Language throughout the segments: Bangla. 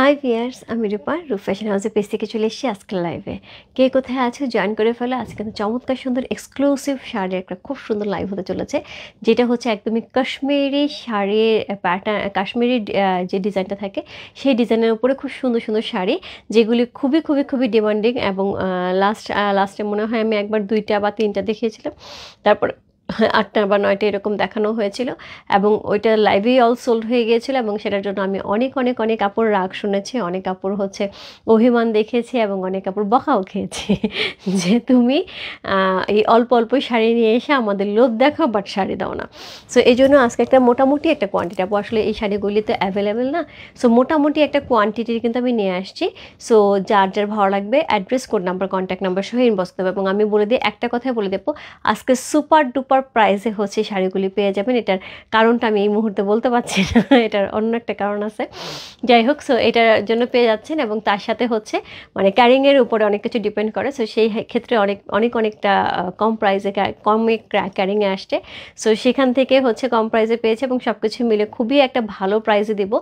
হাই ভিয়ার্স, আমি রূপা ফ্যাশন হাউসের পেজ থেকে চলে এসেছি আজকের লাইভে। কে কোথায় আছে জয়েন করে ফেলো। আজকে কিন্তু চমৎকার সুন্দর এক্সক্লুসিভ শাড়ির একটা খুব সুন্দর লাইভ হতে চলেছে, যেটা হচ্ছে একদমই কাশ্মীরি শাড়ির প্যাটার্ন, কাশ্মীরি যে ডিজাইনটা থাকে সেই ডিজাইনের উপরে খুব সুন্দর সুন্দর শাড়ি, যেগুলি খুবই খুবই খুবই ডিমান্ডিং। এবং লাস্টে মনে হয় আমি একবার 2টা বা 3টা দেখিয়েছিলাম, তারপর 8টা বা 9টা এরকম দেখানো হয়েছিল, এবং ওইটা লাইভেই অল সোল্ড হয়ে গিয়েছিল। এবং সেটার জন্য আমি অনেক অনেক অনেক কাপড় রাগ শুনেছি, অনেক কাপড় হচ্ছে অভিমান দেখেছি, এবং অনেক কাপড় বকাও খেয়েছি যে তুমি এই অল্প অল্প শাড়ি নিয়ে এসে আমাদের লোভ দেখাও, বাট শাড়ি দাও না। সো এই জন্য আজকে একটা মোটামুটি একটা কোয়ান্টিটি, আপু আসলে এই শাড়িগুলি তো অ্যাভেলেবেল না, সো মোটামুটি একটা কোয়ান্টিটির কিন্তু আমি নিয়ে আসছি। সো যার যার ভালো লাগবে address, code number, contact number সহ ইনবক্স দেবো। এবং আমি বলে দিই, একটা কথাই বলে দেবো, আজকে সুপার ডুপার প্রাইসে হচ্ছে শাড়িগুলি পেয়ে যাবেন। এটার কারণটা আমি এই মুহূর্তে বলতে পারছি না, এটার অন্য একটা কারণ আছে। যাই হোক, সো এটার জন্য পেয়ে যাচ্ছেন, এবং তার সাথে হচ্ছে মানে ক্যারিংয়ের উপরে অনেক কিছু ডিপেন্ড করে। সো সেই ক্ষেত্রে অনেকটা কম প্রাইসে কমে ক্যারিংয়ে আসছে। সো সেখান থেকে হচ্ছে কম প্রাইসে পেয়েছে, এবং সব কিছু মিলে খুবই একটা ভালো প্রাইসে দিব।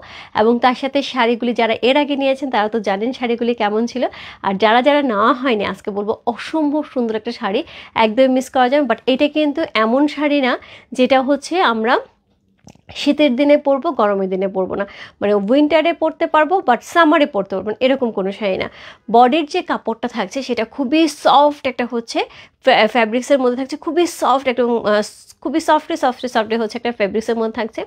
এবং তার সাথে শাড়িগুলি যারা এর আগে নিয়েছেন তারা তো জানেন শাড়িগুলি কেমন ছিল, আর যারা যারা নেওয়া হয়নি আজকে বলবো অসম্ভব সুন্দর একটা শাড়ি, একদমই মিস করা যাবে। বাট এটা কিন্তু এমন শাড়ি না যেটা হচ্ছে আমরা শীতের দিনে পরবো, গরমের দিনে পরবো না, মানে উইন্টারে পরতে পারবো বাট সামারে পরতে পারবো না, এরকম কোনো শাড়ি না। বডির যে কাপড়টা থাকছে সেটা খুবই সফট একটা হচ্ছে ফ্যাব্রিক্সের মধ্যে থাকছে, খুবই সফট একটা, খুবই সফটে হচ্ছে একটা ফ্যাব্রিক্সের মধ্যে থাকছে।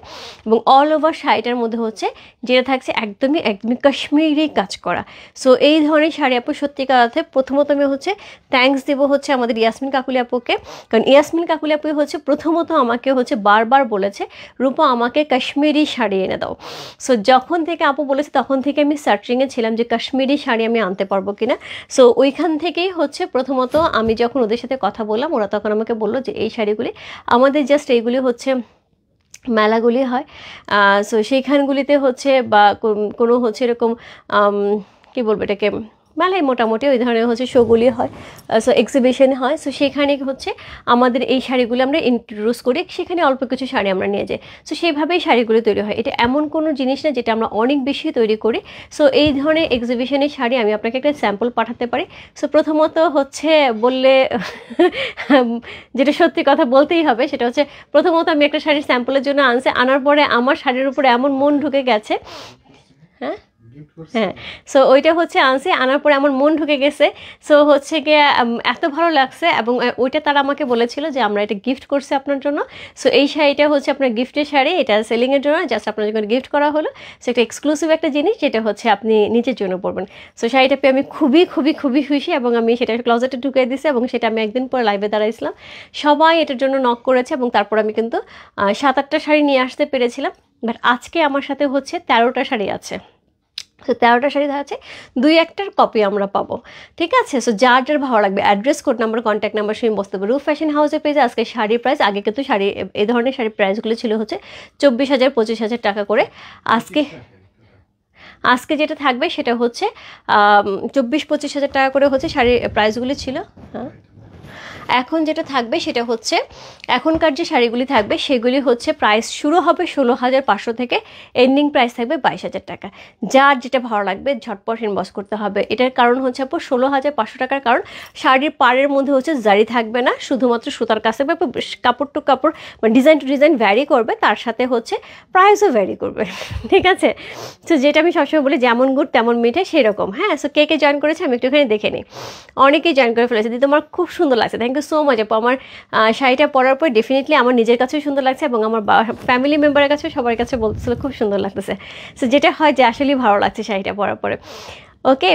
এবং অল ওভার শাড়িটার মধ্যে হচ্ছে যেটা থাকছে একদমই কাশ্মীরি কাজ করা। সো এই ধরনের শাড়ি আপু সত্যিকার অর্থে প্রথমত আমি হচ্ছে থ্যাঙ্কস দেবো হচ্ছে আমাদের ইয়াসমিন কাকুলি আপুকে, কারণ ইয়াসমিন কাকুলি আপু হচ্ছে প্রথমত আমাকে হচ্ছে বারবার বলেছে, রূপা আমাকে কাশ্মীরি শাড়ি এনে দাও। সো যখন থেকে আপু বলেছে তখন থেকে আমি সার্চিংয়ে ছিলাম যে কাশ্মীরি শাড়ি আমি আনতে পারবো কিনা। সো ওইখান থেকেই হচ্ছে প্রথমত আমি যখন ওদের সাথে কথা বললাম, ওরা তখন আমাকে বললো যে এই শাড়িগুলি আমাদের জাস্ট এইগুলি হচ্ছে মেলাগুলি হয়, সো সেইখানগুলিতে হচ্ছে বা কোনো হচ্ছে এরকম কী বলবো এটাকে, মেলায় মোটামুটি ওই ধরনের হচ্ছে শোগুলি হয়, সো এক্সিবিশন হয়। সো সেখানে হচ্ছে আমাদের এই শাড়িগুলো আমরা ইন্ট্রোডিউস করি, সেখানে অল্প কিছু শাড়ি আমরা নিয়ে যাই। সো সেইভাবেই শাড়িগুলো তৈরি হয়, এটা এমন কোনো জিনিস না যেটা আমরা অনেক বেশি তৈরি করি। সো এই ধরনের এক্সিবিশনের শাড়ি আমি আপনাকে একটা স্যাম্পল পাঠাতে পারি। সো প্রথমত হচ্ছে বললে যেটা সত্যি কথা বলতেই হবে, সেটা হচ্ছে প্রথমত আমি একটা শাড়ির স্যাম্পলের জন্য আনার পরে আমার শাড়ির উপরে এমন মন ঢুকে গেছে, হ্যাঁ হ্যাঁ, সো ওইটা হচ্ছে আনার পরে আমার মন ঢুকে গেছে। সো হচ্ছে গিয়ে এত ভালো লাগছে, এবং ওইটা তারা আমাকে বলেছিল যে আমরা এটা গিফট করছি আপনার জন্য। সো এই শাড়িটা হচ্ছে আপনার গিফটের শাড়ি, এটা সেলিংয়ের জন্য জাস্ট আপনার যখন গিফট করা হলো, সো একটা এক্সক্লুসিভ একটা জিনিস যেটা হচ্ছে আপনি নিজের জন্য পরবেন। সো শাড়িটা পেয়ে আমি খুবই খুবই খুবই খুশি, এবং আমি সেটা ক্লোজেটে ঢুকিয়ে দিয়েছি, এবং সেটা আমি একদিন পরে লাইভে দাঁড়াইছিলাম, সবাই এটার জন্য নক করেছে, এবং তারপর আমি কিন্তু 7-8টা শাড়ি নিয়ে আসতে পেরেছিলাম। বাট আজকে আমার সাথে হচ্ছে 13টা শাড়ি আছে। সো 13টা শাড়ি আছে, 2-1টার কপি আমরা পাবো, ঠিক আছে। সো যার যার ভালো লাগবে address, code number, contact number শুনে বসতে পারবো। ফ্যাশন হাউসের পেজে আজকে শাড়ির প্রাইস, আগে কিন্তু শাড়ি এই ধরনের শাড়ির প্রাইসগুলো ছিল হচ্ছে 24,000 25,000 টাকা করে। আজকে যেটা থাকবে সেটা হচ্ছে 24-25,000 টাকা করে হচ্ছে শাড়ির প্রাইসগুলি ছিল। হ্যাঁ, এখন যেটা থাকবে সেটা হচ্ছে এখনকার যে শাড়িগুলি থাকবে সেগুলি হচ্ছে প্রাইস শুরু হবে 16,500 থেকে, এন্ডিং প্রাইস থাকবে 22,000 টাকা। যার যেটা ভালো লাগবে ঝটপট ইনবক্স করতে হবে। এটার কারণ হচ্ছে আপু 16,500 টাকার কারণ শাড়ির পাড়ের মধ্যে হচ্ছে জারি থাকবে না, শুধুমাত্র সুতার কাছে বা কাপড় টু কাপড় মানে ডিজাইন টু ডিজাইন ভ্যারি করবে, তার সাথে হচ্ছে প্রাইসও ভ্যারি করবে, ঠিক আছে। তো যেটা আমি সবসময় বলি যেমন গুড় তেমন মিঠে, সেরকম। হ্যাঁ, সো কে কে জয়েন করেছে আমি একটুখানি দেখে নিই। অনেকেই জয়েন করে ফেলেছে, দিদি তোমার খুব সুন্দর লাগছে, থ্যাংক ইউ সো মাচ আপু। আমার শাড়িটা পরার পর ডেফিনেটলি আমার নিজের কাছেও সুন্দর লাগছে, এবং আমার ফ্যামিলি মেম্বারের কাছেও সবার কাছে বলতেছিল খুব সুন্দর লাগতেছে। সো যেটা হয় যে আসলেই ভালো লাগছে শাড়িটা পরার পরে। ওকে,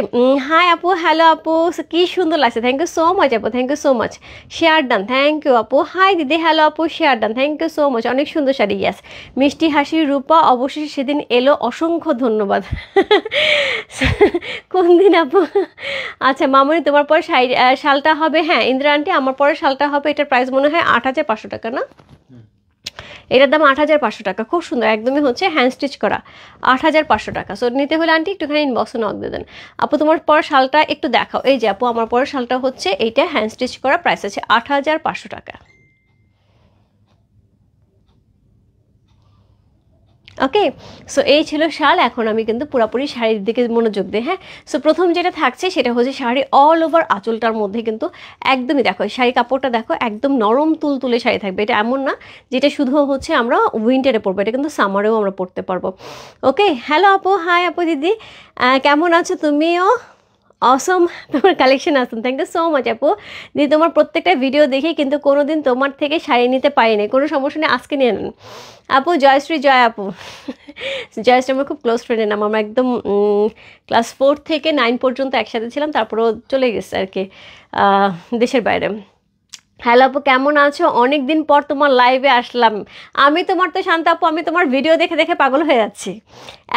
হাই আপু, হ্যালো আপু, কি সুন্দর লাগছে, থ্যাংক ইউ সো মাচ আপু, thank you so much. Share done, thank you আপু। হাই দিদি, হ্যালো আপু, share done, thank you so much. অনেক সুন্দর শাড়ি, ইয়াস। মিষ্টি হাসি রূপা অবশেষে সেদিন এলো, অসংখ্য ধন্যবাদ। কোন দিন আপু? আচ্ছা মামনি, তোমার পরে শালটা হবে, হ্যাঁ ইন্দিরা আন্টি আমার পরে শালটা হবে, এটার প্রাইস মনে হয় 8,500 টাকা না? এটার দাম 8,500 টাকা, খুব সুন্দর, একদমই হচ্ছে হ্যান্ড স্টিচ করা, 8,500 টাকা। সো নিতে হলে আন্টি একটুখানি ইনবক্সে নক দিয়ে দেন। আপু তোমার পর শালটা একটু দেখাও, এই যে আপু আমার পরের শালটা হচ্ছে এইটা হ্যান্ড স্টিচ করা, প্রাইস আছে 8,500 টাকা। ওকে, সো এই ছিল শাল। এখন আমি কিন্তু পুরোপুরি শাড়ির দিকে মনোযোগ দিই। হ্যাঁ, সো প্রথম যেটা থাকছে সেটা হচ্ছে শাড়ি অল ওভার আঁচলটার মধ্যে কিন্তু একদমই দেখো শাড়ি কাপড়টা দেখো একদম নরম তুলতুলে শাড়ি থাকবে। এটা এমন না যেটা শুধু হচ্ছে আমরা উইন্টারে পরবো, এটা কিন্তু সামারেও আমরা পরতে পারবো। ওকে, হ্যালো আপু, হাই আপু দিদি, কেমন আছো তুমিও? অসম, তোমার কালেকশন আসুন, থ্যাংক ইউ সো মাচ আপু। দিদি তোমার প্রত্যেকটা ভিডিও দেখি কিন্তু কোনোদিন তোমার থেকে শাড়ি নিতে পারিনি, কোনো সমস্যা নেই, আজকে নিয়ে নেন আপু। জয়শ্রী, জয় আপু। জয়শ্রী আমার খুব ক্লোজ ফ্রেন্ডের নাম, আমরা একদম ক্লাস 4 থেকে 9 পর্যন্ত একসাথে ছিলাম, তারপরেও চলে গেছে আর কি দেশের বাইরে। হ্যালো আপু, কেমন আছো? অনেক দিন পর তোমার লাইভে আসলাম। আমি তোমার তো শান্ত আপু, আমি তোমার ভিডিও দেখে দেখে পাগল হয়ে যাচ্ছি।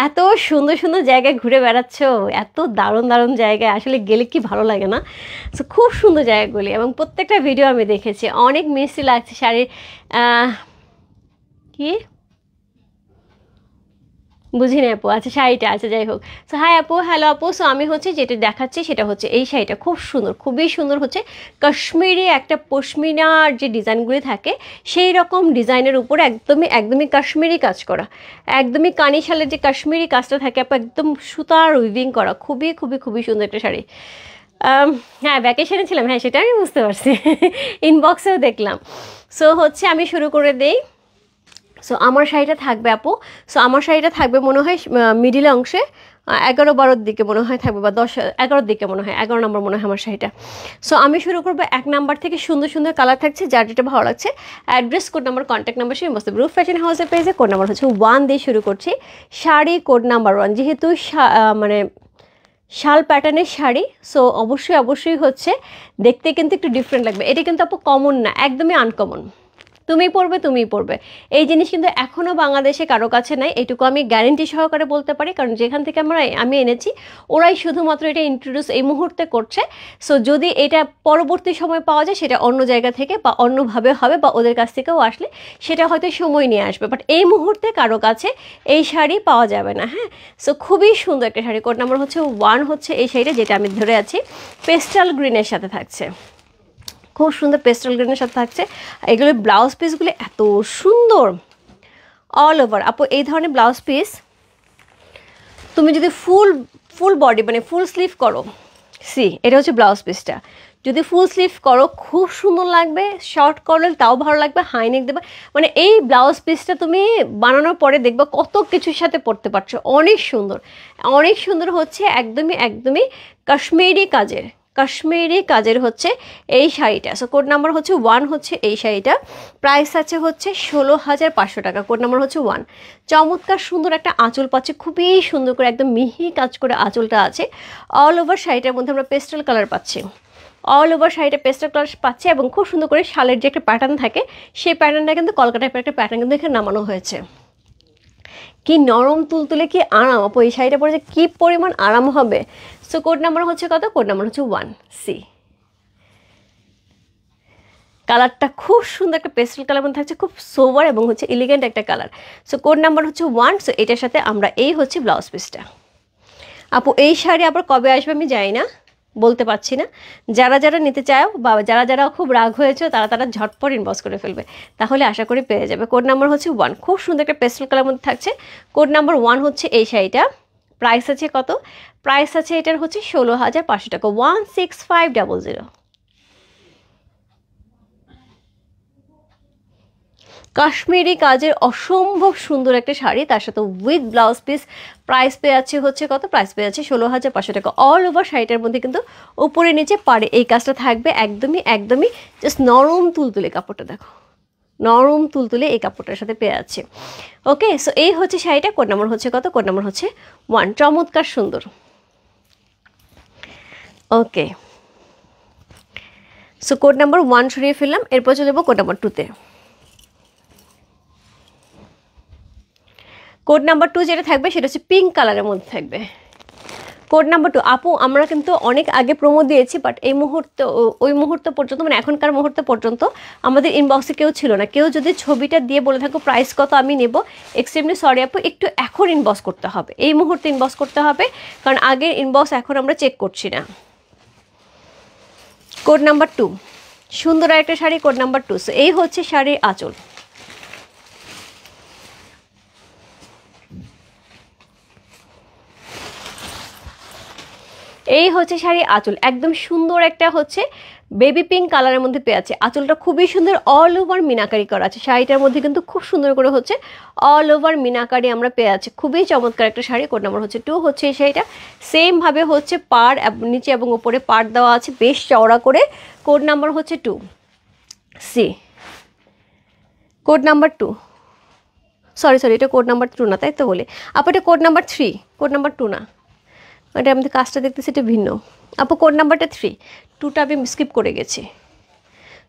এত সুন্দর সুন্দর জায়গায় ঘুরে বেড়াচ্ছ, এত দারুণ দারুণ জায়গায়, আসলে গেলে কি ভালো লাগে না? সো খুব সুন্দর জায়গাগুলি, এবং প্রত্যেকটা ভিডিও আমি দেখেছি, অনেক মিষ্টি লাগছে শাড়ির। কি বুঝিনি আপু, আচ্ছা শাড়িটা, আচ্ছা যাই হোক। সো হাই আপু, হ্যালো আপু। সো আমি হচ্ছে যেটা দেখাচ্ছি সেটা হচ্ছে এই শাড়িটা খুব সুন্দর, খুবই সুন্দর, হচ্ছে কাশ্মীরি একটা পশমিনার যে ডিজাইনগুলি থাকে সেই রকম ডিজাইনের উপর একদমই একদমই কাশ্মীরি কাজ করা, একদমই কানি শালের যে কাশ্মীরি কাজটা থাকে আপু, একদম সুতার উইভিং করা, খুবই খুবই খুবই সুন্দর একটা শাড়ি। হ্যাঁ, ভ্যাকেশনে ছিলাম, হ্যাঁ সেটা আমি বুঝতে পারছি, ইনবক্সেও দেখলাম। সো হচ্ছে আমি শুরু করে দেই। সো আমার শাড়িটা থাকবে আপু, সো আমার শাড়িটা থাকবে মনে হয় মিডিল অংশে 11-12 দিকে মনে হয় থাকবে, বা 10-11 দিকে মনে হয়, 11 নম্বর মনে হয় আমার শাড়িটা। সো আমি শুরু করবো 1 নাম্বার থেকে। সুন্দর সুন্দর কালার থাকছে, যার যেটা ভালো লাগছে address, code number, contact number সেই মস্ত রূপ ফ্যাশন হাউসের পেজে কোড নাম্বার হচ্ছে 1 দিয়ে শুরু করছি। শাড়ি কোড নাম্বার 1, যেহেতু মানে শাল প্যাটার্নের শাড়ি, সো অবশ্যই অবশ্যই হচ্ছে দেখতে কিন্তু একটু ডিফারেন্ট লাগবে। এটা কিন্তু আপু কমন না, একদমই আনকমন, তুমিই পড়বে। এই জিনিস কিন্তু এখনও বাংলাদেশে কারো কাছে নাই, এইটুকু আমি গ্যারেন্টি সহকারে বলতে পারি, কারণ যেখান থেকে আমি এনেছি ওরাই শুধুমাত্র এটা ইন্ট্রোডিউস এই মুহূর্তে করছে। সো যদি এটা পরবর্তী সময় পাওয়া যায় সেটা অন্য জায়গা থেকে বা অন্যভাবে হবে, বা ওদের কাছ থেকেও আসলে সেটা হয়তো সময় নিয়ে আসবে, বাট এই মুহূর্তে কারো কাছে এই শাড়ি পাওয়া যাবে না। হ্যাঁ, সো খুবই সুন্দর একটা শাড়ি, কোড নাম্বার হচ্ছে 1, হচ্ছে এই শাড়িটা যেটা আমি ধরে আছি, পেস্টাল গ্রিনের সাথে থাকছে, খুব সুন্দর পেস্টাল গ্রিনের সাথে থাকছে। এগুলো ব্লাউজ পিসগুলো এত সুন্দর অল ওভার আপু। এই ধরনের ব্লাউজ পিস তুমি যদি ফুল বডি মানে ফুল স্লিভ করো, এটা হচ্ছে ব্লাউজ পিসটা, যদি ফুল স্লিভ করো খুব সুন্দর লাগবে, শর্ট করলে তাও ভালো লাগবে, হাই নেক দেবে, মানে এই ব্লাউজ পিসটা তুমি বানানোর পরে দেখবে কত কিছুর সাথে পরতে পারছো, অনেক সুন্দর, অনেক সুন্দর হচ্ছে, একদমই একদমই কাশ্মীরি কাজের হচ্ছে এই শাড়িটা। সো কোড নাম্বার হচ্ছে 1, হচ্ছে এই শাড়িটা, প্রাইস আছে হচ্ছে 16,500 টাকা, কোড নাম্বার হচ্ছে 1। চমৎকার সুন্দর একটা আঁচল পাচ্ছে, খুবই সুন্দর করে একদম মিহি কাজ করে আঁচলটা আছে। অল ওভার শাড়িটার মধ্যে আমরা পেস্টাল কালার পাচ্ছি, অল ওভার শাড়িটা পেস্টাল কালার পাচ্ছে, এবং খুব সুন্দর করে শালের যে একটা প্যাটার্ন থাকে সেই প্যাটার্নটা কিন্তু কলকা টাইপের একটা প্যাটার্ন কিন্তু এখানে নামানো হয়েছে। কি নরম তুলতুলে, কি আরাম আপু, এই শাড়িটা পরে যে কী পরিমাণ আরাম হবে। সো কোড নাম্বার হচ্ছে কত? কোড নাম্বার হচ্ছে 1 সি। কালারটা খুব সুন্দর একটা পেস্টেল কালার মধ্যে থাকছে, খুব সোবার এবং হচ্ছে এলিগেন্ট একটা কালার। সো কোড নাম্বার হচ্ছে 1। সো এটার সাথে আমরা এই হচ্ছে ব্লাউজ পিসটা। আপু এই শাড়ি আবার কবে আসবে আমি জানি না, বলতে পারছি না। যারা যারা নিতে চাও বা যারা যারা খুব রাগ হয়েছে তারা ঝটপট ইনবক্স করে ফেলবে, তাহলে আশা করি পেয়ে যাবে। কোড নাম্বার হচ্ছে 1, খুব সুন্দর একটা পেস্টেল কালার মধ্যে থাকছে। কোড নাম্বার 1 হচ্ছে এই শাড়িটা, প্রাইস আছে কত? প্রাইস আছে এটার হচ্ছে 16,500 টাকা, 16500। কাশ্মীরি কাজের অসম্ভব সুন্দর একটা শাড়ি, তার সাথে উইথ ব্লাউজ পিস। প্রাইস পেয়ে আছে হচ্ছে কত? প্রাইস পেয়ে আছে 16,500 টাকা। অল ওভার শাড়িটার মধ্যে কিন্তু উপরে নিচে পাড়ে এই কাজটা থাকবে, একদমই একদমই জাস্ট নরম তুলতুলে, কাপড়টা দেখো নরম তুলতুলে এই কাপড়টার সাথে পেয়ে আছে। ওকে, সো এই হচ্ছে শাড়িটা। কোড নাম্বার হচ্ছে কত? কোড নাম্বার হচ্ছে 1। চমৎকার সুন্দর। ওকে, সো কোড নাম্বার 1 সরিয়ে ফেললাম, এরপর চলে যাবো কোড নাম্বার 2-তে। কোড নাম্বার 2 যেটা থাকবে সেটা হচ্ছে পিঙ্ক কালারের মধ্যে থাকবে। কোড নাম্বার 2 আপু আমরা কিন্তু অনেক আগে প্রোমো দিয়েছি, বাট এই মুহূর্তে ওই মুহূর্ত পর্যন্ত মানে এখনকার মুহূর্ত পর্যন্ত আমাদের ইনবক্সে কেউ ছিল না। কেউ যদি ছবিটা দিয়ে বলে থাকো প্রাইস কত আমি নেব, এক্সট্রিমলি সরি আপু, একটু এখন ইনবক্স করতে হবে, এই মুহূর্তে ইনবক্স করতে হবে, কারণ আগের ইনবক্স এখন আমরা চেক করছি না। কোড নাম্বার 2 সুন্দর একটা শাড়ি, কোড নাম্বার 2। সো এই হচ্ছে শাড়ির আঁচল, এই হচ্ছে শাড়ি আঁচল, একদম সুন্দর একটা হচ্ছে বেবি পিঙ্ক কালারের মধ্যে পেয়ে আছে। আঁচলটা খুবই সুন্দর, অল ওভার মিনাকারি করা আছে। শাড়িটার মধ্যে কিন্তু খুব সুন্দর করে হচ্ছে অল ওভার মিনাকারি আমরা পেয়ে আছি। খুবই চমৎকার একটা শাড়ি। কোড নাম্বার হচ্ছে 2 হচ্ছে এই শাড়িটা। সেমভাবে হচ্ছে পাড় নিচে এবং উপরে পাড় দেওয়া আছে বেশ চওড়া করে। কোড নাম্বার হচ্ছে 2 সি। কোড নাম্বার 2, সরি এটা কোড নাম্বার 2 না, তাই তো বলে আপু, এটা কোড নাম্বার 3, কোড নাম্বার 2 না, এটা আমাদের কাজটা দেখতেছি এটা ভিন্ন। আপু কোড নাম্বারটা 3, 2টা আমি স্কিপ করে গেছি।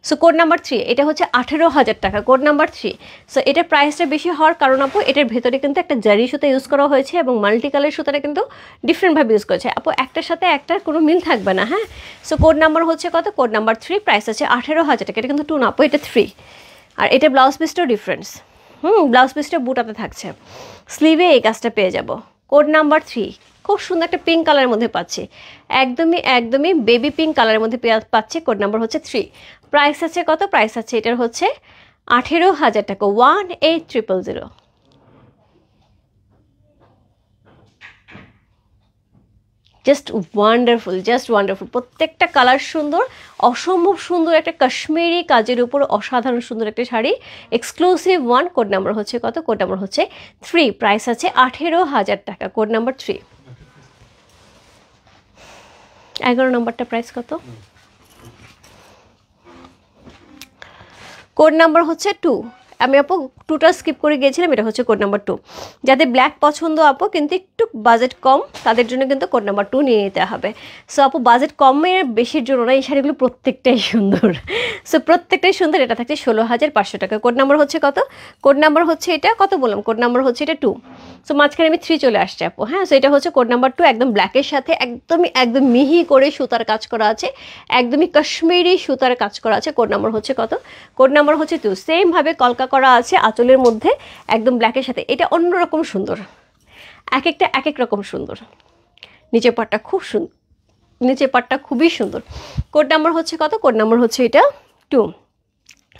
সো কোড নাম্বার 3, এটা হচ্ছে 18,000 টাকা, কোড নাম্বার 3। সো এটার প্রাইসটা বেশি হওয়ার কারণ আপু এটার ভেতরে কিন্তু একটা জারি সুতা ইউজ করা হয়েছে এবং মাল্টি কালার সুতাটা কিন্তু ডিফারেন্টভাবে ইউজ করেছে আপু, একটার সাথে একটার কোনো মিল থাকবে না। হ্যাঁ, সো কোড নাম্বার হচ্ছে কত, কোড নাম্বার 3, প্রাইস আছে 18,000 টাকা। এটা কিন্তু 2 না আপু, এটা 3। আর এটা ব্লাউজ পিসটাও ডিফারেন্স, ব্লাউজ পিসটা বুটাতে থাকছে, স্লিভে এই কাজটা পেয়ে যাব। কোড নাম্বার 3, খুব সুন্দর একটা পিঙ্ক কালারের মধ্যে পাচ্ছি, একদমই বেবি পিঙ্ক কালারের মধ্যে পাচ্ছি। কোড নাম্বার হচ্ছে 3, প্রাইস আছে কত, প্রাইস আছে এটার হচ্ছে 18,000 টাকা, 18,000। জাস্ট ওয়ান্ডারফুল, প্রত্যেকটা কালার সুন্দর, অসম্ভব সুন্দর একটা কাশ্মীরি কাজের উপর অসাধারণ সুন্দর একটা sari, exclusive one. Code number হচ্ছে কত, কোড নাম্বার হচ্ছে 3, প্রাইস আছে 18,000 টাকা, কোড নাম্বার 3। 11 নম্বরটা প্রাইস কত, কোড নাম্বার হচ্ছে 2। আমি আপু 2টা স্কিপ করে গিয়েছিলাম, এটা হচ্ছে কোড নাম্বার 2। যাদের ব্ল্যাক পছন্দ আপু কিন্তু একটু বাজেট কম, তাদের জন্য কিন্তু কোড নাম্বার 2 নিয়ে নিতে হবে। সো আপু বাজেট কমের বেশির জন্য না, এই শাড়িগুলো প্রত্যেকটাই সুন্দর। সো প্রত্যেকটাই সুন্দর। এটা থাকছে 16,500 টাকা, কোড নাম্বার হচ্ছে কত, কোড নাম্বার হচ্ছে এটা কত বললাম, কোড নাম্বার হচ্ছে এটা 2। সো মাঝখানে আমি 3 চলে আসছে আপু। হ্যাঁ, সো এটা হচ্ছে কোড নাম্বার 2, একদম ব্ল্যাকের সাথে একদম মিহি করে সুতার কাজ করা আছে, একদমই কাশ্মীরি সুতার কাজ করা আছে। কোড নাম্বার হচ্ছে কত, কোড নাম্বার হচ্ছে 2। সেমভাবে কলকা করা আছে আঁচলের মধ্যে, একদম ব্ল্যাকের সাথে। এটা অন্যরকম সুন্দর, এক একটা এক এক রকম সুন্দর। নিচের পাটটা খুব সুন্দর, নিচের পাটটা খুবই সুন্দর। কোড নাম্বার হচ্ছে কত, কোড নাম্বার হচ্ছে এটা 2।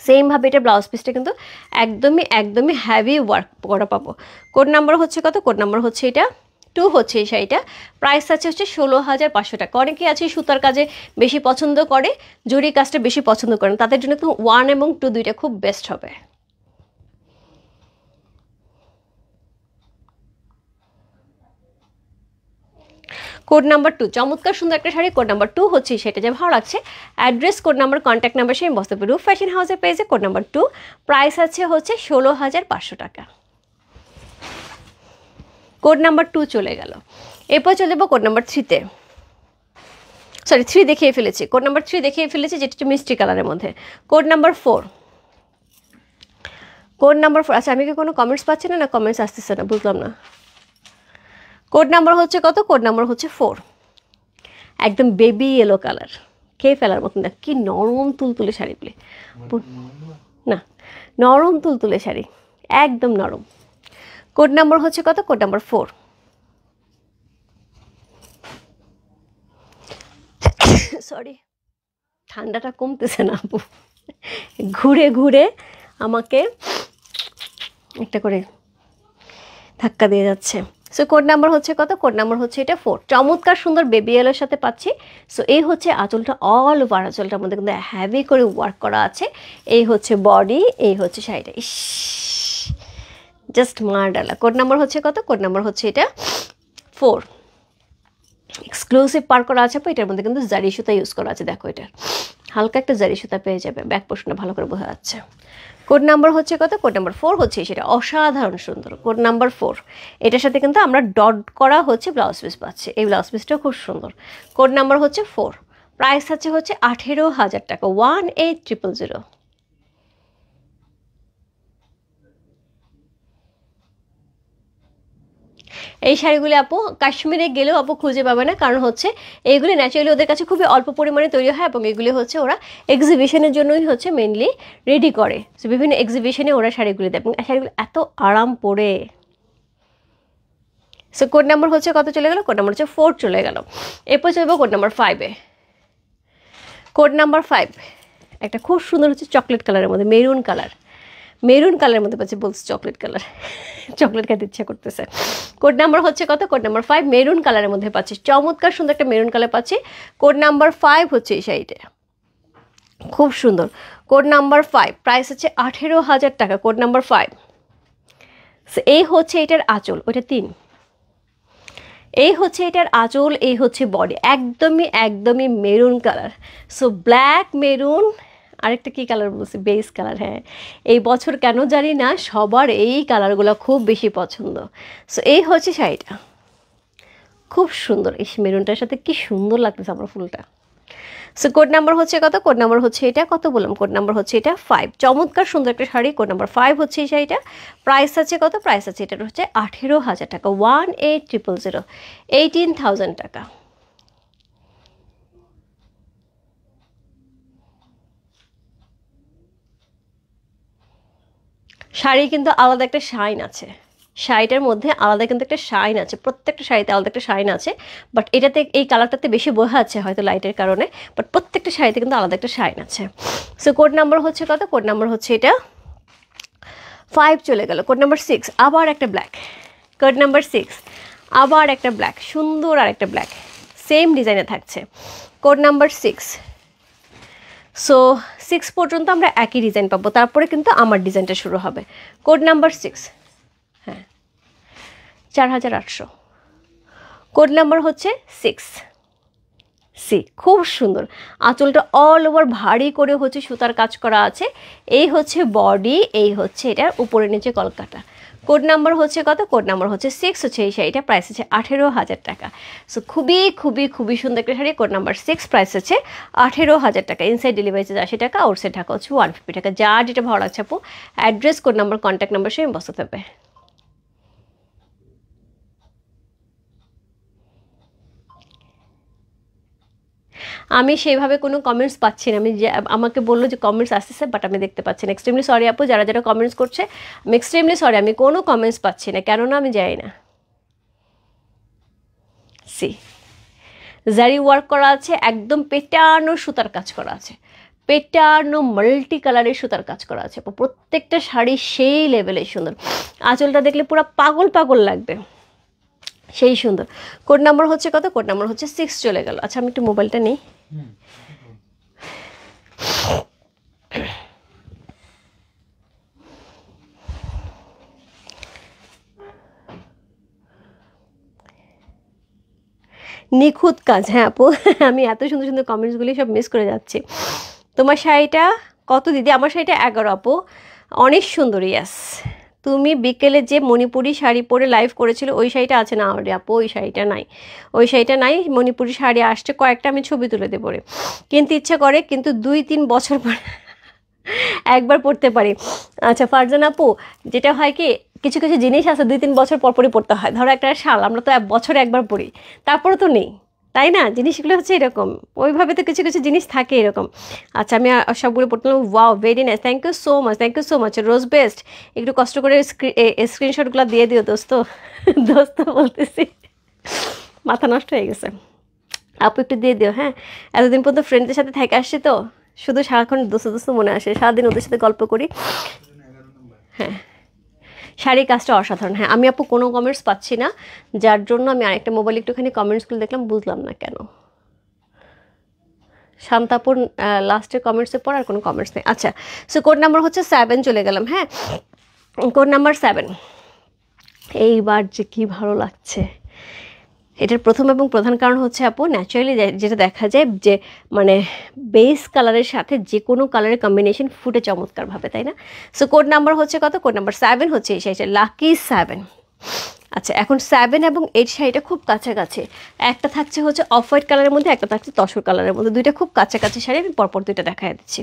সেমভাবে এটা ব্লাউজ পিসটা কিন্তু একদমই হ্যাভি ওয়ার্ক করা পাবো। কোড নাম্বার হচ্ছে কত, কোড নাম্বার হচ্ছে এটা 2 হচ্ছে এই শাড়িটা। প্রাইস আছে হচ্ছে 16,500 টাকা। অনেকেই আছে সুতার কাজে বেশি পছন্দ করে, জরি কাজটা বেশি পছন্দ করেন, তাদের জন্য তো 1 এবং 2 দুইটা খুব বেস্ট হবে। কোড নাম্বার 2, চমৎকার সুন্দর একটা শাড়ি, কোড নাম্বার 2 হচ্ছে সেটা যে ভালো লাগছে। Address, code number, contact number সেই বস্তুপুর রূপ ফ্যাশন হাউসের পেজে, কোড নাম্বার 2, প্রাইস আছে হচ্ছে 16,500 টাকা। কোড নাম্বার 2 চলে গেল। এরপর চলে যাবো কোড নাম্বার 3-তে। সরি 3 দেখিয়ে ফেলেছি, কোড নাম্বার 3 দেখিয়ে ফেলেছি, যেটা হচ্ছে মিষ্টি কালারের মধ্যে। Code number 4, code number 4। আচ্ছা আমি কি কোনো কমেন্টস পাচ্ছি না, কমেন্টস আসতেছে না, বুঝলাম না। কোড নাম্বার হচ্ছে কত, কোড নাম্বার হচ্ছে 4, একদম বেবি ইয়েলো কালার, খেয়ে ফেলার মতন। দেখ কি নরম তুলতুলে শাড়িগুলি, না নরম তুলতুলে শাড়ি, একদম নরম। কোড নাম্বার হচ্ছে কত, কোড নাম্বার 4। সরি ঠান্ডাটা কমতেছে না আপু, ঘুরে ঘুরে আমাকে একটা করে ধাক্কা দিয়ে যাচ্ছে। সো কোড নাম্বার হচ্ছে কত, কোড নাম্বার হচ্ছে এটা 4। চমৎকার সুন্দর বেবি এলোর সাথে পাচ্ছি। সো এই হচ্ছে আঁচলটা, অল ওভার আঁচলটার মধ্যে কিন্তু হ্যাভি করে ওয়ার্ক করা আছে। এই হচ্ছে বডি, এই হচ্ছে শাড়িটা, ইস জাস্ট মারডালা। কোড নাম্বার হচ্ছে কত, কোড নাম্বার হচ্ছে এটা 4। এক্সক্লুসিভ পার করা আছে, এটার মধ্যে কিন্তু জারি সুতা ইউজ করা আছে। দেখো এটা হালকা একটা জারি সুতা পেয়ে যাবে, ব্যাক পোর্শনটা ভালো করে বোঝা যাচ্ছে। কোড নাম্বার হচ্ছে কত, কোড নাম্বার 4 হচ্ছে সেটা, অসাধারণ সুন্দর। কোড নাম্বার 4, এটার সাথে কিন্তু আমরা ডট করা হচ্ছে ব্লাউজ পিস পাচ্ছি, এই ব্লাউজ পিসটাও খুব সুন্দর। কোড নাম্বার হচ্ছে 4, প্রাইস আছে হচ্ছে 18,000 টাকা, 18,000। এই শাড়িগুলি আপু কাশ্মীরে গেলেও আপু খুঁজে পাবে না, কারণ হচ্ছে এইগুলি ন্যাচারালি ওদের কাছে খুবই অল্প পরিমাণে তৈরি হয় এবং এগুলি হচ্ছে ওরা এক্সিবিশনের জন্যই হচ্ছে মেনলি রেডি করে। সো বিভিন্ন এক্সিবিশনে ওরা শাড়িগুলি দেয় এবং শাড়িগুলো এত আরাম পরে। সো কোড নাম্বার হচ্ছে কত চলে গেল, কোড নাম্বার হচ্ছে 4 চলে গেল। এরপর চলবো কোড নাম্বার 5-এ। কোড নাম্বার 5 একটা খুব সুন্দর হচ্ছে চকলেট কালারের মধ্যে, মেরুন কালারের মধ্যে পাচ্ছি, বলছি চকলেট কালার চকলেট খেতে ইচ্ছা করতেছে। কোড নাম্বার হচ্ছে কত? কোড নাম্বার 5, মেরুন কালারের মধ্যে পাচ্ছি, চমৎকার সুন্দর একটা মেরুন কালার পাচ্ছি। কোড নাম্বার 5 হচ্ছে এই শাড়িটা, খুব সুন্দর। কোড নাম্বার 5, প্রাইস হচ্ছে 18,000 টাকা। কোড নাম্বার 5, এই হচ্ছে এটার আঁচল, ওইটা 3, এই হচ্ছে এটার আঁচল, এই হচ্ছে বডি, একদমই maroon colour. So black maroon, আরেকটা কি কালার বলছি, বেস কালার। হ্যাঁ, এই বছর কেন জানি না সবার এই কালারগুলো খুব বেশি পছন্দ। সো এই হচ্ছে শাড়িটা, খুব সুন্দর। এই মেরুনটার সাথে কি সুন্দর লাগতেছে আমার ফুলটা। সো কোড নাম্বার হচ্ছে কত? কোড নাম্বার হচ্ছে এটা, কত বললাম? কোড নাম্বার হচ্ছে এটা 5, চমৎকার সুন্দর একটা শাড়ি। কোড নাম্বার 5 হচ্ছে এই শাড়িটা, প্রাইস আছে কত? প্রাইস আছে এটার হচ্ছে 18,000 টাকা, 18,000, 18,000 টাকা। শাড়ি কিন্তু আলাদা একটা শাইন আছে, শাড়িটার মধ্যে আলাদা কিন্তু একটা শাইন আছে, প্রত্যেকটা শাড়িতে আলাদা একটা শাইন আছে। বাট এটাতে এই কালারটাতে বেশি বোঝা যাচ্ছে হয়তো লাইটের কারণে, বাট প্রত্যেকটা শাড়িতে কিন্তু আলাদা একটা শাইন আছে। সো কোড নাম্বার হচ্ছে কত? কোড নাম্বার হচ্ছে এটা 5 চলে গেল। কোড নাম্বার 6, আবার একটা ব্ল্যাক। কোড নাম্বার 6, আবার একটা ব্ল্যাক, সুন্দর আর একটা ব্ল্যাক, সেম ডিজাইনে থাকছে। কোড নাম্বার 6, সো 6 পর্যন্ত আমরা একই ডিজাইন পাবো, তারপরে কিন্তু আমার ডিজাইনটা শুরু হবে। কোড নাম্বার 6, হ্যাঁ 4,800। কোড নাম্বার হচ্ছে 6 সি, খুব সুন্দর। আঁচলটা অল ওভার ভারী করে হচ্ছে সুতার কাজ করা আছে। এই হচ্ছে বডি, এই হচ্ছে এটার উপরে নিচে কলকাটা। কোড নাম্বার হচ্ছে কত? কোড নাম্বার হচ্ছে 6 হচ্ছে এই শাড়িটা, প্রাইস হচ্ছে 18,000 টাকা। সো খুবই সুন্দর একটা শাড়ি। কোড নাম্বার 6, প্রাইস হচ্ছে 18,000 টাকা। ইনসাইড ডেলিভারি চার্জ 80 টাকা, আউটসাইড ঢাকা হচ্ছে 150 টাকা। যার যেটা ভালো লাগছে আপু, address, code number, contact number সে বসাতে হবে। আমি সেইভাবে কোনো কমেন্টস পাচ্ছি না। আমি যে আমাকে বললো যে কমেন্টস আসতেছে, বাট আমি দেখতে পাচ্ছি না। এক্সট্রিমলি সরি আপু, যারা যারা কমেন্টস করছে, আমি এক্সট্রিমলি সরি, আমি কোনো কমেন্টস পাচ্ছি না, কেননা আমি যাই না। সি, জারি ওয়ার্ক করা আছে, একদম পেটানো সুতার কাজ করা আছে, পেটানো মাল্টি কালারের সুতার কাজ করা আছে। প্রত্যেকটা শাড়ি সেই লেভেলে সুন্দর। আঁচলটা দেখলে পুরো পাগল লাগবে, সেই সুন্দর। কোড নাম্বার হচ্ছে কত? কোড নাম্বার হচ্ছে 6 চলে গেল। আচ্ছা আমি একটু মোবাইলটা নিই। নিখুঁত কাজ, হ্যাঁ আপু আমি এত সুন্দর কমেন্টসগুলি সব মিস করে যাচ্ছি। তোমার শাড়িটা কত দিদি? আমার শাড়িটা 11 আপু, অনেক সুন্দর। ইয়াস, তুমি বিকেলে যে মণিপুরি শাড়ি পরে লাইভ করেছিল ওই শাড়িটা আছে না আমাদের আপু? ওই শাড়িটা নাই, ওই শাড়িটা নাই। মণিপুরি শাড়ি আসছে কয়েকটা, আমি ছবি তুলে দেবো পরে, কিন্তু ইচ্ছা করে, কিন্তু 2-3 বছর পর একবার পড়তে পারি। আচ্ছা ফারজান আপু, যেটা হয় কি, কিছু কিছু জিনিস আছে 2-3 বছর পরই পড়তে হয়। ধরো একটা শাল আমরা তো বছরে একবার পড়ি, তারপরে তো নেই, তাই না? জিনিসগুলো হচ্ছে এরকম, ওইভাবে তো কিছু কিছু জিনিস থাকে এরকম। আচ্ছা আমি সবগুলো পড়তাম। Wow, very nice, thank you so much Rose best. একটু কষ্ট করে স্ক্রিনশটগুলো দিয়ে দিও দোস্ত দোস্ত বলতেছি, মাথা নষ্ট হয়ে গেছে। আপু একটু দিয়ে দিও, হ্যাঁ। এতদিন পর্যন্ত ফ্রেন্ডদের সাথে থেকে আসছি তো, শুধু সারাক্ষণ দোস্ত মনে আসে, সারাদিন ওদের সাথে গল্প করি। হ্যাঁ, শাড়ির কাজটা অসাধারণ। হ্যাঁ, আমি আপু কোনো কমেন্টস পাচ্ছি না, যার জন্য আমি আরেকটা মোবাইল একটুখানি কমেন্টসগুলো দেখলাম, বুঝলাম না কেন। শান্তাপুর লাস্টের কমেন্টসের পর আর কোনো কমেন্টস নেই। আচ্ছা, সো কোড নাম্বার হচ্ছে 7 চলে গেলাম। হ্যাঁ, কোড নাম্বার 7। এইবার যে কি ভালো লাগছে, এটার প্রথম এবং প্রধান কারণ হচ্ছে আপু, ন্যাচারালি যেটা দেখা যায় যে মানে বেস কালারের সাথে যে কোনো কালারের কম্বিনেশন ফুটে চমৎকারভাবে, তাই না? সো কোড নাম্বার হচ্ছে কত? কোড নাম্বার 7 হচ্ছে এই শাড়িটা, লাকি 7। আচ্ছা, এখন 7 এবং 8 শাড়িটা খুব কাছাকাছি। একটা থাকছে হচ্ছে অফ হোয়াইট কালারের মধ্যে, একটা থাকছে তসর কালারের মধ্যে, দুইটা খুব কাছাকাছি শাড়ি। আমি পরপর দুইটা দেখাই দিচ্ছি।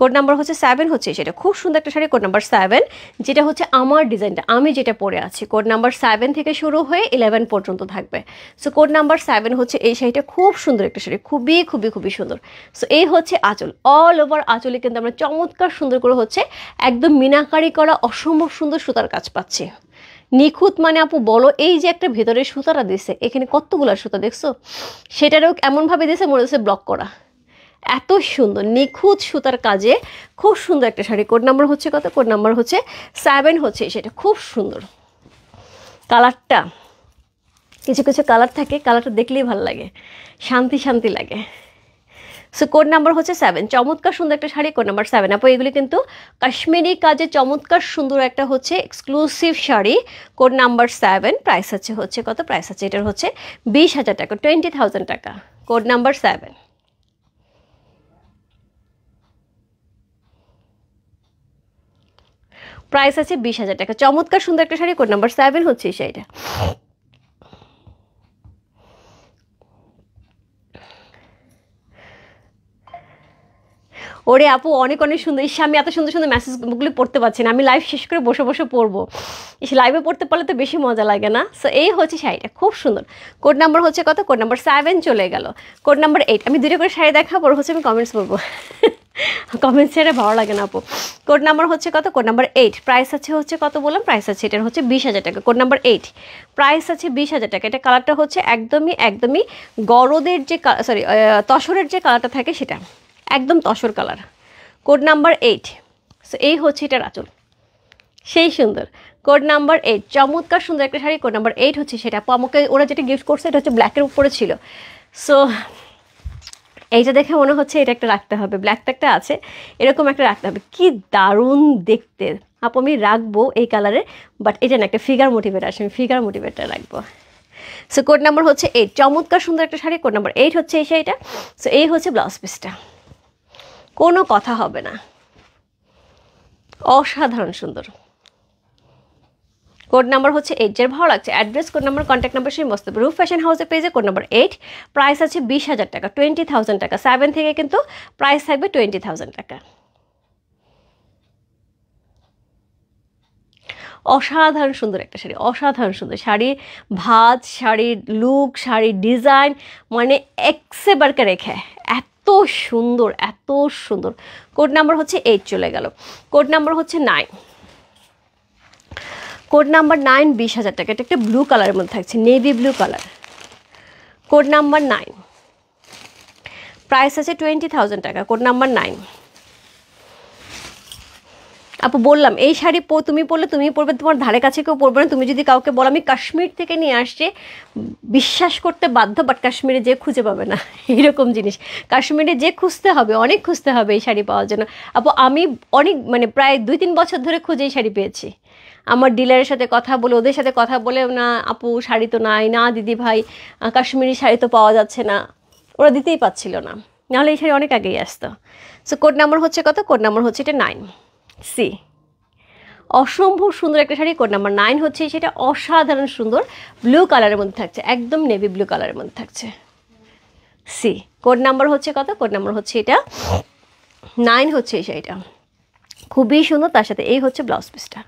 কোড নাম্বার হচ্ছে 7 হচ্ছে সেটা, খুব সুন্দর একটা শাড়ি। কোড নাম্বার 7, যেটা হচ্ছে আমার ডিজাইনটা, আমি যেটা পরে আছি। কোড নাম্বার 7 থেকে শুরু হয়ে 11 পর্যন্ত থাকবে। সো কোড নাম্বার 7 হচ্ছে এই শাড়িটা, খুব সুন্দর একটা শাড়ি, খুবই সুন্দর। সো এই হচ্ছে আঁচল, অল ওভার আঁচলে কিন্তু আমরা চমৎকার সুন্দর করে হচ্ছে একদম মিনাকারি করা অসম্ভব সুন্দর সুতার কাজ পাচ্ছি। নিখুঁত মানে আপু বলো, এই যে একটা ভেতরের সুতাটা দিছে, এখানে কতগুলো সুতা দেখছো, সেটারও এমনভাবে দিয়েছে মনে হচ্ছে ব্লক করা। এত সুন্দর নিখুঁত সুতার কাজে খুব সুন্দর একটা শাড়ি। কোড নাম্বার হচ্ছে কত? কোড নাম্বার হচ্ছে 7 হচ্ছে সেটা, খুব সুন্দর। কালারটা, কিছু কিছু কালার থাকে, কালারটা দেখলেই ভালো লাগে, শান্তি শান্তি লাগে। সো কোড নাম্বার হচ্ছে 7, চমৎকার সুন্দর একটা শাড়ি, কোড নাম্বার 7। আপু এগুলি কিন্তু কাশ্মীরি কাজে চমৎকার সুন্দর একটা হচ্ছে exclusive sari, code number 7। Price হচ্ছে কত? প্রাইস আছে এটার হচ্ছে 20,000 টাকা, 20,000 টাকা, কোড নাম্বার 7। প্রাইস আছে 20,000 টাকা, চমৎকার সুন্দর একটা শাড়ি, কোড নাম্বার 7 হচ্ছে এই শাড়িটা। ওরে আপু অনেক অনেক সুন্দর, ইস আমি এত সুন্দর সুন্দর মেসেজগুলি পড়তে পারছি না, আমি লাইভ শেষ করে বসে বসে পড়বো, ইস লাইভে পড়তে পারলে তো বেশি মজা লাগে না। সো এই হচ্ছে শাড়িটা, খুব সুন্দর। কোড নাম্বার হচ্ছে কত? কোড নাম্বার 7 চলে গেল। কোড নাম্বার 8, আমি দুটো করে শাড়ি দেখাবো, হচ্ছে আমি কমেন্টস করবো, কমেন্টস ছেড়ে ভালো লাগে না আপু। কোড নাম্বার হচ্ছে কত? Code number 8। প্রাইস হচ্ছে কত বললাম? প্রাইস আছে এটার হচ্ছে 20,000 টাকা, কোড নাম্বার 8। প্রাইস আছে 20,000 টাকা। এটা কালারটা হচ্ছে একদমই গরদের যে সরি তসরের যে কালারটা থাকে সেটা একদম tussar colour, code number 8। So এই হচ্ছে এটার আঁচল, সেই সুন্দর। কোড নাম্বার 8, চমৎকার সুন্দর একটা শাড়ি, কোড নাম্বার 8 হচ্ছে সেটা। আপু আমাকে ওরা যেটা গিফট করছে এটা হচ্ছে ব্ল্যাকের উপরে ছিল, সো এইটা দেখে মনে হচ্ছে এটা একটা রাখতে হবে, ব্ল্যাকটা একটা আছে, এরকম একটা রাখতে হবে। কি দারুণ দেখতে আপু, আমি রাখবো এই কালারে, বাট এটা না, একটা ফিগার মোটিভেট আসে, আমি ফিগার মোটিভেটটা রাখবো। সো কোড নাম্বার হচ্ছে 8, চমৎকার সুন্দর একটা শাড়ি, কোড নাম্বার 8 হচ্ছে এই শাড়িটা। সো এই হচ্ছে ব্লাউজ পিসটা, কোনো কথা হবে না, অসাধারণ সুন্দর। কোড নাম্বার হচ্ছে 8, যার ভালো লাগছে address, code number, contact number সেই মস্ত রূপ ফ্যাশন হাউসের পেজে, কোড নাম্বার 8। প্রাইস আছে 20,000 টাকা, 20,000 টাকা। 7 থেকে কিন্তু প্রাইস থাকবে 20,000 টাকা। অসাধারণ সুন্দর একটা শাড়ি, অসাধারণ সুন্দর শাড়ির ভাঁজ, শাড়ির লুক, শাড়ির ডিজাইন, মানে এক্সেবারকে রেখে এত সুন্দর, এত সুন্দর। কোড নাম্বার হচ্ছে 8 চলে গেল। কোড নাম্বার হচ্ছে 9, কোড নাম্বার 9, 20,000 টাকা। এটা একটা ব্লু কালারের মধ্যে থাকছে, navy blue colour, code number 9। Price আছে 20,000 টাকা, কোড নাম্বার 9। আপু বললাম এই শাড়ি তুমি পরলে তুমি পরবে, তোমার ধারে কাছে কেউ পরবে না। তুমি যদি কাউকে বলো আমি কাশ্মীর থেকে নিয়ে আসছি, বিশ্বাস করতে বাধ্য, বাট কাশ্মীরে যে খুঁজে পাবে না, এরকম জিনিস। কাশ্মীরে যে খুঁজতে হবে, অনেক খুঁজতে হবে এই শাড়ি পাওয়ার জন্য। আপু আমি অনেক মানে প্রায় 2-3 বছর ধরে খুঁজে এই শাড়ি পেয়েছি। আমার ডিলারের সাথে কথা বলে, ওদের সাথে কথা বলে, না আপু শাড়ি তো নাই, না দিদি ভাই কাশ্মীরি শাড়ি তো পাওয়া যাচ্ছে না, ওরা দিতেই পাচ্ছিল না, নাহলে এই শাড়ি অনেক আগেই আসতো। সো কোড নাম্বার হচ্ছে কত? কোড নাম্বার হচ্ছে এটা 9 সি। অসম্ভব সুন্দর একটা শাড়ি, কোড নাম্বার 9 হচ্ছে সেটা, অসাধারণ সুন্দর ব্লু কালারের মধ্যে থাকছে, একদম নেভি ব্লু কালারের মধ্যে থাকছে সি। কোড নাম্বার হচ্ছে কত? কোড নাম্বার হচ্ছে এটা 9 হচ্ছে এই শাড়িটা, খুবই সুন্দর। তার সাথে এই হচ্ছে ব্লাউজ পিসটা,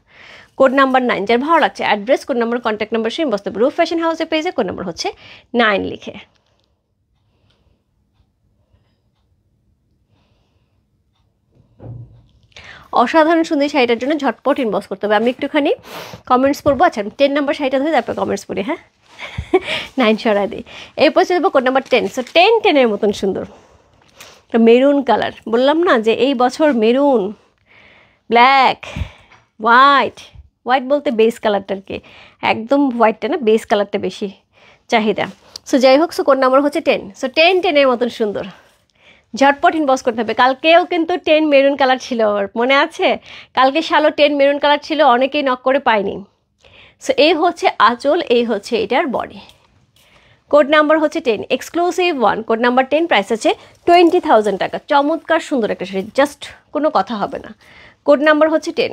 কোড নাম্বার 9। যার ভালো লাগছে address, code number, contact number সেই বস্তু রূপ ফ্যাশন হাউসের পেজে, কোড নাম্বার হচ্ছে 9 লিখে। অসাধারণ সুন্দর শাড়িটার জন্য ঝটপট ইনবক্স করতে হবে। আমি একটুখানি কমেন্টস পড়বো। আচ্ছা 10 নাম্বার শাড়িটা ধরে তারপর কমেন্টস পড়ি, হ্যাঁ 9 সরাই দিই। এরপর চলে যাবো কোড নাম্বার 10। সো 10 মতন সুন্দর মেরুন কালার, বললাম না যে এই বছর মেরুন, ব্ল্যাক, হোয়াইট বলতে বেস কালারটাকে, একদম হোয়াইটটা না, বেস কালারটা বেশি চাহিদা। সো যাই হোক, সো কোড নাম্বার হচ্ছে 10। সো 10 মতন সুন্দর, ঝটপট ইনবক্স করতে হবে। কালকেও কিন্তু 10 মেরুন কালার ছিল, মনে আছে? কালকে শালো 10 মেরুন কালার ছিল, অনেকেই নক করে পায়নি। সো এই হচ্ছে আঁচল, এই হচ্ছে এটার বডি। কোড নাম্বার হচ্ছে 10, এক্সক্লুসিভ 1, কোড নাম্বার 10। প্রাইস আছে 20,000 টাকা। চমৎকার সুন্দর একটা শাড়ি, জাস্ট কোনো কথা হবে না। কোড নাম্বার হচ্ছে 10।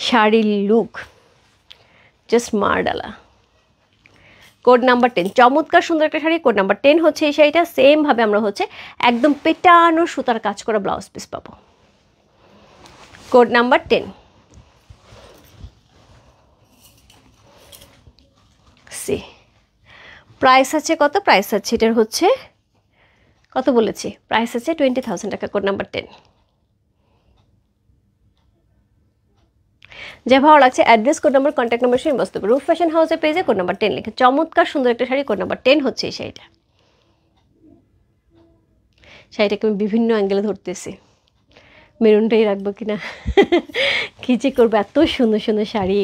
শাড়ির লুক জাস্ট মারডালা, কোড নাম্বার 10। চমৎকার সুন্দর একটা শাড়ি, কোড নাম্বার 10 হচ্ছে এই শাড়িটা। সেমভাবে আমরা হচ্ছে একদম পেটানো সুতার কাজ করা ব্লাউজ পিস পাবো, কোড নাম্বার 10 সি। প্রাইস আছে কত? প্রাইস আছে এটার হচ্ছে কত বলেছি, প্রাইস আছে 20,000 টাকা, কোড নাম্বার 10। যে ভালো লাগছে address, code number, contact number সেই বস্তু রূপ ফ্যাশন হাউসের পেজে, কোড নাম্বার 10 লিখে। চমৎকার সুন্দর একটা শাড়ি, কোড নাম্বার 10 হচ্ছে এই শাড়িটা। শাড়িটাকে আমি বিভিন্ন অ্যাঙ্গেলে ধরতেছি, মেরুনটাই রাখবো কিনা কী যে করবো, এত সুন্দর সুন্দর শাড়ি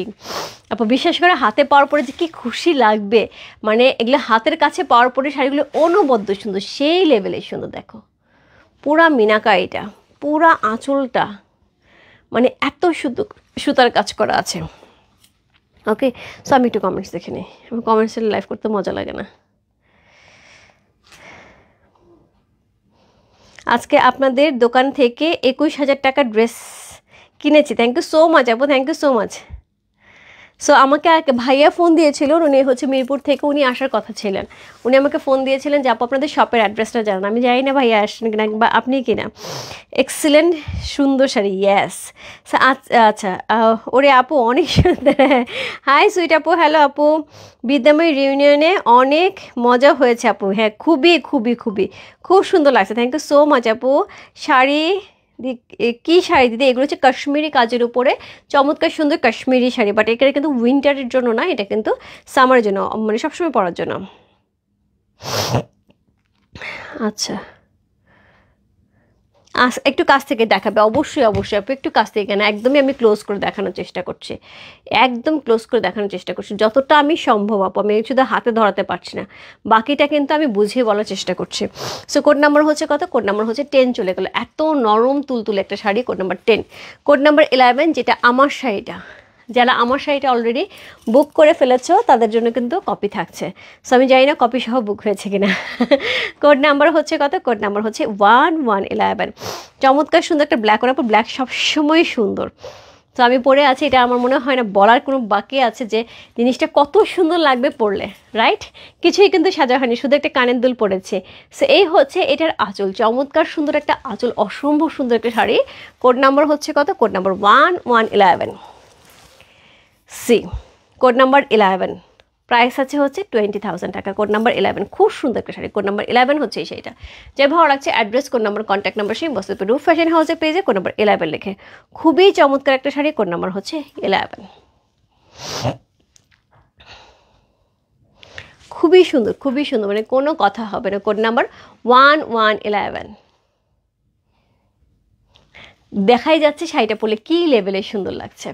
আপু। বিশ্বাস করে হাতে পাওয়ার পরে যে কী খুশি লাগবে, মানে এগুলো হাতের কাছে পাওয়ার পরে শাড়িগুলো অনবদ্য সুন্দর, সেই লেভেলের সুন্দর। দেখো পুরা মিনাকারিটা, পুরা আঁচলটা মানে এত সুন্দর সুতার কাজ করা আছে। ওকে, সো আমি একটু কমেন্টস দেখে নিই, আমার কমেন্টসের লাইভ করতে মজা লাগে না। আজকে আপনাদের দোকান থেকে 21,000 টাকার ড্রেস কিনেছি। থ্যাংক ইউ সো মাচ আপু, thank you so much. So আমাকে এক ভাইয়া ফোন দিয়েছিল, উনি হচ্ছে মিরপুর থেকে, উনি আসার কথা ছিলেন। উনি আমাকে ফোন দিয়েছিলেন যে আপু আপনাদের শপের অ্যাড্রেসটা জানান। আমি জানি না ভাইয়া আসেন কিনা বা আপনি কিনা। এক্সিলেন্ট সুন্দর শাড়ি, ইয়েস। আচ্ছা ওরে আপু অনেক সুন্দর। হাই সুইট আপু, হ্যালো আপু। বিদ্যাময় রিউনিয়নে অনেক মজা হয়েছে আপু। হ্যাঁ খুবই খুবই খুবই খুব সুন্দর লাগছে, থ্যাংক ইউ সো মাচ আপু। শাড়ি কি শাড়ি দিদি? এগুলো হচ্ছে কাশ্মীরি কাজের উপরে চমৎকার সুন্দর কাশ্মীরি শাড়ি, বাট এটা কিন্তু উইন্টারের জন্য না, এটা কিন্তু সামারের জন্য, মানে সবসময় পরার জন্য। আচ্ছা একটু কাছ থেকে দেখাবে, অবশ্যই অবশ্যই আপু, একটু কাছ থেকে, কেন একদমই আমি ক্লোজ করে দেখানোর চেষ্টা করছি, একদম ক্লোজ করে দেখানোর চেষ্টা করছি যতটা আমি সম্ভব আপু। আমি শুধু হাতে ধরাতে পারছি না, বাকিটা কিন্তু আমি বুঝিয়ে বলার চেষ্টা করছি। সো কোড নাম্বার হচ্ছে কত? কোড নাম্বার হচ্ছে 10 চলে গেলো। এত নরম তুলতুলে একটা sari, code number 10। Code number 11 যেটা আমার শাড়িটা, যারা আমার শাড়িটা অলরেডি বুক করে ফেলেছো তাদের জন্য কিন্তু কপি থাকছে। সো আমি জানি না কপি সহ বুক হয়েছে কিনা। কোড নাম্বার হচ্ছে কত? কোড নাম্বার হচ্ছে 1111। চমৎকার সুন্দর একটা ব্ল্যাক, ওর ব্ল্যাক সবসময় সুন্দর। তো আমি পরে আছি, এটা আমার মনে হয় না বলার কোনো বাকি আছে যে জিনিসটা কত সুন্দর লাগবে পরলে, রাইট? কিছুই কিন্তু সাজা হয়নি, শুধু একটা কানের দুল পড়েছে। সো এই হচ্ছে এটার আঁচল, চমৎকার সুন্দর একটা আঁচল, অসম্ভব সুন্দর একটা শাড়ি। কোড নাম্বার হচ্ছে কত? Code number 1111। C code number 11, price আছে হচ্ছে 20,000 টাকা। কোড নাম্বার 11 খুব সুন্দর একটা শাড়ি। কোড নাম্বার 11 হচ্ছে এই শাড়িটা। যে ভালো লাগছে address, code number, contact number সেই বস্তুতে রূপ ফ্যাশন হাউসের পেজে কোড নাম্বার 11 লিখে। খুবই চমৎকার একটা শাড়ি, কোড নাম্বার হচ্ছে 11। খুবই সুন্দর, খুবই সুন্দর, মানে কোনো কথা হবে না। কোড নাম্বার 1111 দেখাই যাচ্ছে শাড়িটা পরলে কী লেভেলের সুন্দর লাগছে।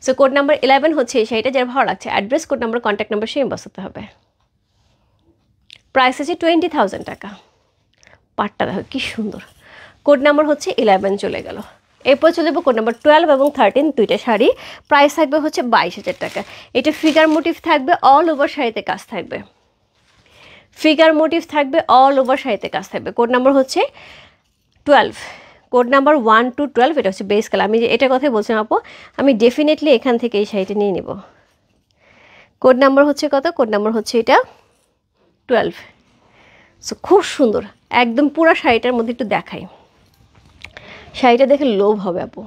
সো কোড নাম্বার 11 হচ্ছে এই শাড়িটা, যার ভালো লাগছে address, code number, contact number same বসাতে হবে। প্রাইস আছে 20,000 টাকা। পাটটা দেখো কী সুন্দর। কোড নাম্বার হচ্ছে 11 চলে গেল। এরপর চলে যাবো কোড নাম্বার 12 এবং 13, দুইটা শাড়ি। প্রাইস থাকবে হচ্ছে 22,000 টাকা। এটা ফিগার মোটিভ থাকবে, অল ওভার শাড়িতে কাজ থাকবে, ফিগার মোটিভ থাকবে, অল ওভার শাড়িতে কাজ থাকবে। কোড নাম্বার হচ্ছে 12। কোড নাম্বার 1 to 12, এটা হচ্ছে বেস কালার। আমি যে এটা কথাই বলছিলাম আপু, আমি ডেফিনেটলি এখান থেকে এই শাড়িটা নিয়ে নেব। কোড নাম্বার হচ্ছে কত? কোড নাম্বার হচ্ছে এটা 12। সো খুব সুন্দর, একদম পুরো শাড়িটার মধ্যে একটু দেখাই, শাড়িটা দেখে লোভ হবে আপু।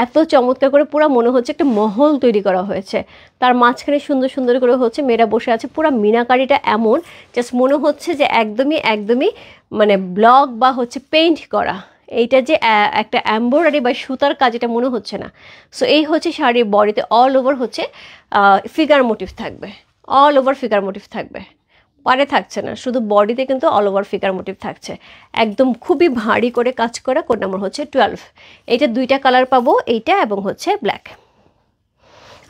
এত চমৎকার করে পুরো মনে হচ্ছে একটা মহল তৈরি করা হয়েছে, তার মাঝখানে সুন্দর সুন্দর করে হচ্ছে মেয়েরা বসে আছে। পুরো মিনাকারিটা এমন জাস্ট মনে হচ্ছে যে একদমই একদমই মানে ব্লক বা হচ্ছে পেইন্ট করা, এইটা যে একটা এমব্রয়ডারি বা সুতার কাজ, এটা মনে হচ্ছে না। সো এই হচ্ছে শাড়ির বডিতে অল ওভার হচ্ছে ফিগার মোটিভ থাকবে, অল ওভার ফিগার মোটিভ থাকবে, পারে থাকছে না, শুধু বডিতে কিন্তু অল ওভার ফিগার মোটিভ থাকছে, একদম খুবই ভারী করে কাজ করা। কোড নাম্বার হচ্ছে 12। এইটা দুইটা কালার পাবো, এইটা এবং হচ্ছে ব্ল্যাক।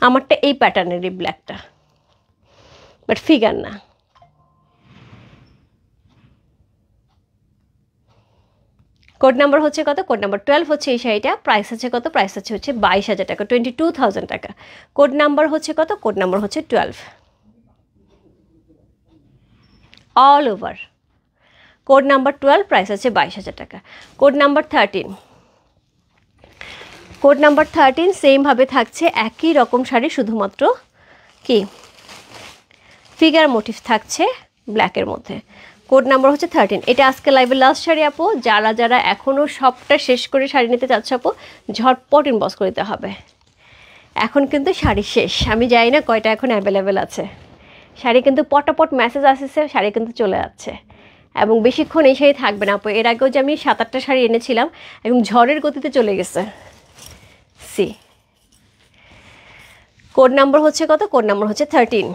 আমারটা এই প্যাটার্নেরই ব্ল্যাকটা, বাট ফিগার না। কোড নাম্বার হচ্ছে কত? কোড নাম্বার 12 হচ্ছে এই শাড়িটা। প্রাইস আছে কত? প্রাইস আছে হচ্ছে 22,000 টাকা, 22,000 টাকা। কোড নাম্বার হচ্ছে কত? কোড নাম্বার হচ্ছে 12, all over. Code number 12, price আছে 22,000 টাকা। কোড নাম্বার 13, কোড নাম্বার 13 সেমভাবে থাকছে, একই রকম শাড়ি, শুধুমাত্র কি ফিগার মোটিভ থাকছে ব্ল্যাকের মধ্যে। কোড নাম্বার হচ্ছে 13। এটা আজকে লাইভের লাস্ট শাড়ি আপু, যারা যারা এখনও সবটা শেষ করে শাড়ি নিতে চাচ্ছে আপু ঝটপট ইনবক্স করে দিতে হবে। এখন কিন্তু শাড়ি শেষ, আমি জানি না কয়টা এখন অ্যাভেলেবেল আছে। শাড়ি কিন্তু পটাপট মেসেজ আসছে, শাড়ি কিন্তু চলে যাচ্ছে এবং বেশিক্ষণ এই শাড়ি থাকবে না আপু। এর আগেও যে আমি 7-8টা শাড়ি এনেছিলাম এবং ঝড়ের গতিতে চলে গেছে। সি কোড নাম্বার হচ্ছে কত? কোড নাম্বার হচ্ছে 13,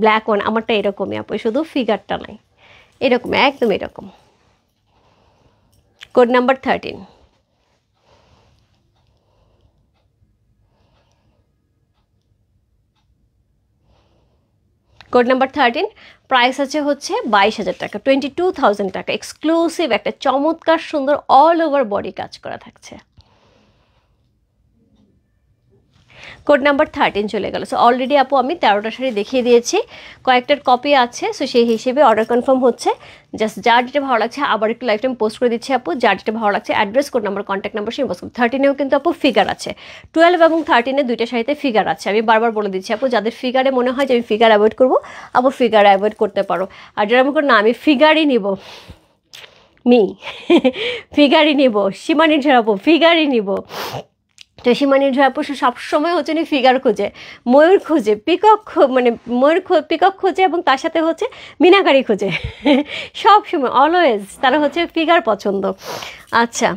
ব্ল্যাক ওয়ান। আমারটা এরকমই আপু, শুধু ফিগারটা নাই, এরকম একদম এরকম। Code number 13। Code number 13, price আছে হচ্ছে 22,000 টাকা, 22,000 টাকা। এক্সক্লুসিভ একটা চমৎকার সুন্দর অল ওভার বডি কাজ করা থাকছে। কোড নাম্বার 13 চলে গেল। সো অলরেডি আপু আমি 13টা শাড়ি দেখিয়ে দিয়েছি, কয়েকটার কপি আছে, সো সেই হিসেবে অর্ডার কনফার্ম হচ্ছে। জাস্ট যার যেটা ভালো লাগছে আবার একটু লাইফ টাইম পোস্ট করে দিচ্ছি আপু, যার যেটা ভালো লাগছে address, code number, contact number সেই পোস্ট করুন। 13এও কিন্তু আপু ফিগার আছে, 12 এবং 13-এ দুইটা শাড়িতে ফিগার আছে। আমি বারবার বলে দিচ্ছি আপু, যাদের ফিগারে মনে হয় যে আমি ফিগার অ্যাভয়েড করবো, আপু ফিগার অ্যাভয়েড করতে পারো। আর যারা মনে করো না আমি ফিগারই নিব, ফিগারই নিব, সীমানি ঝাড়াবো ফিগারই নিব, তো সীমানি ঝাড়াবো সবসময় হচ্ছে উনি ফিগার খোঁজে, ময়ূর খোঁজে, পিকক, মানে ময়ূর পিকক খোঁজে এবং তার সাথে হচ্ছে মিনাকারি খোঁজে, সব সময় অলওয়েজ তারা হচ্ছে ফিগার পছন্দ। আচ্ছা,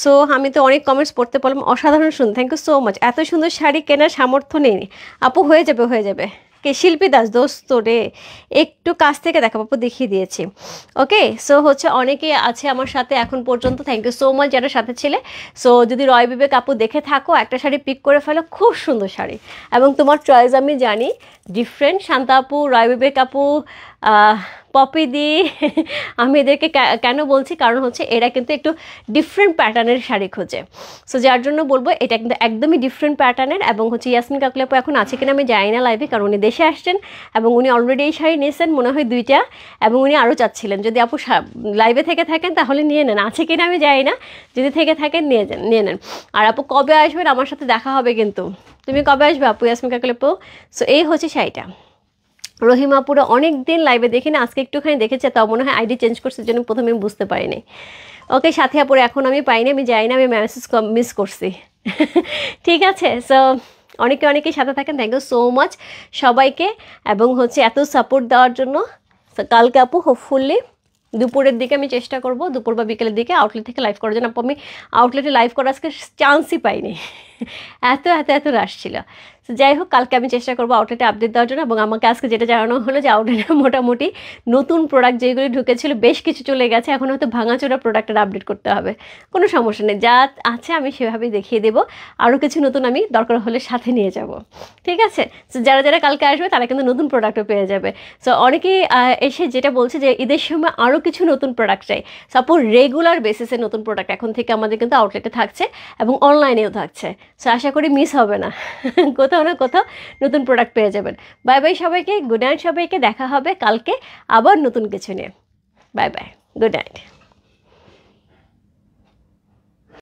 সো আমি তো অনেক কমেন্টস পড়তে পারলাম, অসাধারণ সুন্দর, থ্যাংক ইউ সো মাচ। এত সুন্দর শাড়ি কেনার সামর্থ্য নেই আপু, হয়ে যাবে। কে শিল্পী দাস দোস্ত রে, একটু কাছ থেকে দেখাবো আপু, দেখিয়ে দিয়েছি। ওকে, সো হচ্ছে অনেকেই আছে আমার সাথে এখন পর্যন্ত, থ্যাংক ইউ সো মাচ যারা সাথে ছিলে। সো যদি রয় বিবেক আপু দেখে থাকো, একটা শাড়ি পিক করে ফেলো, খুব সুন্দর শাড়ি এবং তোমার চয়েস আমি জানি ডিফারেন্ট। শান্তা আপু, রয় বিবেক আপু, পপি দি, আমি এদেরকে কেন বলছি, কারণ হচ্ছে এরা কিন্তু একটু ডিফারেন্ট প্যাটার্নের শাড়ি খোঁজে। সো যার জন্য বলবো এটা কিন্তু একদমই ডিফারেন্ট প্যাটার্নের। এবং হচ্ছে ইয়াসমিন কাকুলি আপু এখন আছে কিনা আমি জানি না লাইভে, কারণ উনি দেশে আসছেন এবং উনি অলরেডি এই শাড়ি নিয়েছেন মনে হয় 2টা, এবং উনি আরও চাচ্ছিলেন। যদি আপু লাইভে থেকে থাকেন তাহলে নিয়ে নেন, আছে কিনা আমি জানি না, যদি থেকে থাকেন নিয়ে নেন। আর আপু কবে আসবেন, আমার সাথে দেখা হবে কিন্তু। তুমি কবে আসবে আপু, ইয়াসমিন কাকুলি আপু? সো এই হচ্ছে শাড়িটা। রহিমা পুরো অনেক দিন লাইভে দেখি না, আজকে একটুখানি দেখেছে, তাও মনে হয় আইডি চেঞ্জ করছে জন্য প্রথমে আমি বুঝতে পারিনি। ওকে, সাথে আপুরে এখন আমি পাইনি, আমি যাই না, আমি মেসেজ মিস করছি। ঠিক আছে, সো অনেকেই সাথে থাকেন, থ্যাংক ইউ সো মাচ সবাইকে, এবং হচ্ছে এত সাপোর্ট দেওয়ার জন্য। কালকে আপু হোপফুলি দুপুরের দিকে আমি চেষ্টা করব, দুপুর বা বিকেলের দিকে আউটলেট থেকে লাইভ করার জন্য। আপু আমি আউটলেটে লাইভ করার আজকে চান্সই পাইনি, এত রাশ ছিল। তো যাই হোক, কালকে আমি চেষ্টা করবো আউটলেটে আপডেট দেওয়ার জন্য। এবং আমাকে আজকে যেটা জানানো হলো যে আউটলেটে মোটামুটি নতুন প্রোডাক্ট যেগুলি ঢুকেছিল বেশ কিছু চলে গেছে, এখন হয়তো ভাঙাচোরা প্রোডাক্টের আপডেট করতে হবে। কোনো সমস্যা নেই, যা আছে আমি সেভাবেই দেখিয়ে দেবো, আরও কিছু নতুন আমি দরকার হলে সাথে নিয়ে যাব। ঠিক আছে, সো যারা কালকে আসবে তারা কিন্তু নতুন প্রোডাক্টও পেয়ে যাবে। সো অনেকেই এসে যেটা বলছে যে ঈদের সময় আরও কিছু নতুন প্রোডাক্ট চাই। সাপোজ রেগুলার বেসিসে নতুন প্রোডাক্ট এখন থেকে আমাদের কিন্তু আউটলেটে থাকছে এবং অনলাইনেও থাকছে। সো আশা করি মিস হবে না, কোথাও না কোথাও নতুন প্রোডাক্ট পেয়ে যাবেন। বাই বাই সবাইকে, গুড নাইট সবাইকে, দেখা হবে কালকে আবার নতুন কিছু নিয়ে। Bye bye, good night.